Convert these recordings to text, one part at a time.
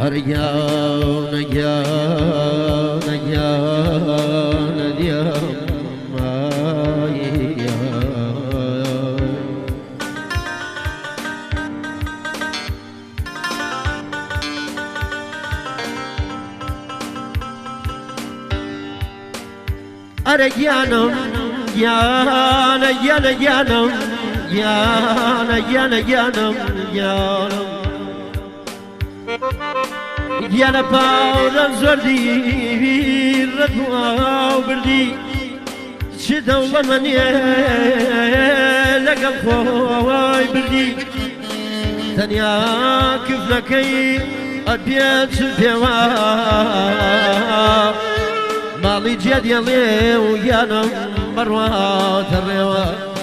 أريان يان يان اليوم أريانم يانا يانا يانم يانا يانا يانم يانم يانا باورم زردي ردوا بردي شدوا لمني لقل خوي بردي تنيا كفلكي أبيت سلفوا مالي جد يلي ويانا مروات الروا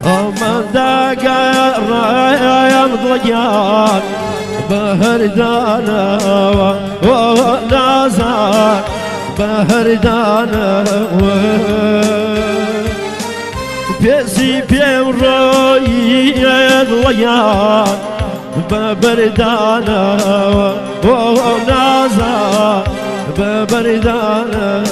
ومن داقا الرايا مضيان بهردانا ونازار بهردانا بيسي بيورايا ضيان ببردانا ونازار ببردانا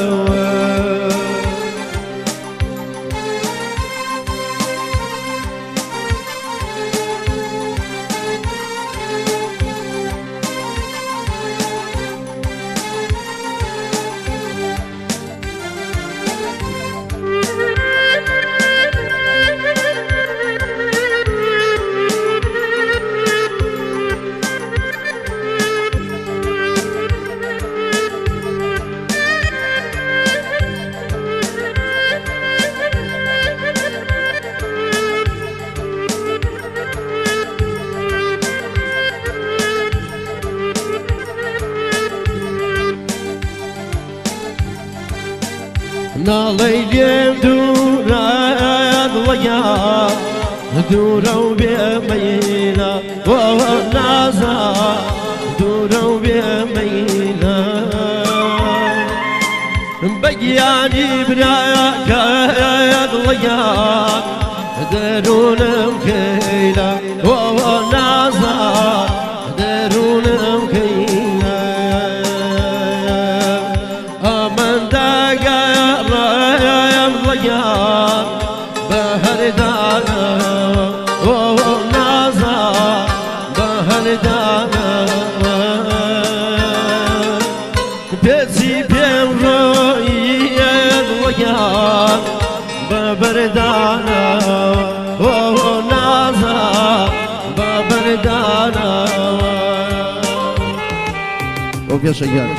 ناليليم دورا ضيا دورا بمينا ونازا دورا بمينا بياني براك يا ضيا درون مكيلا ونازا درون مكيلا أمن داقا ضيان بهردانا ونازا بهردانا بيتي بيرويا ضيان ببردانا ونازا ببردانا وبيا شيان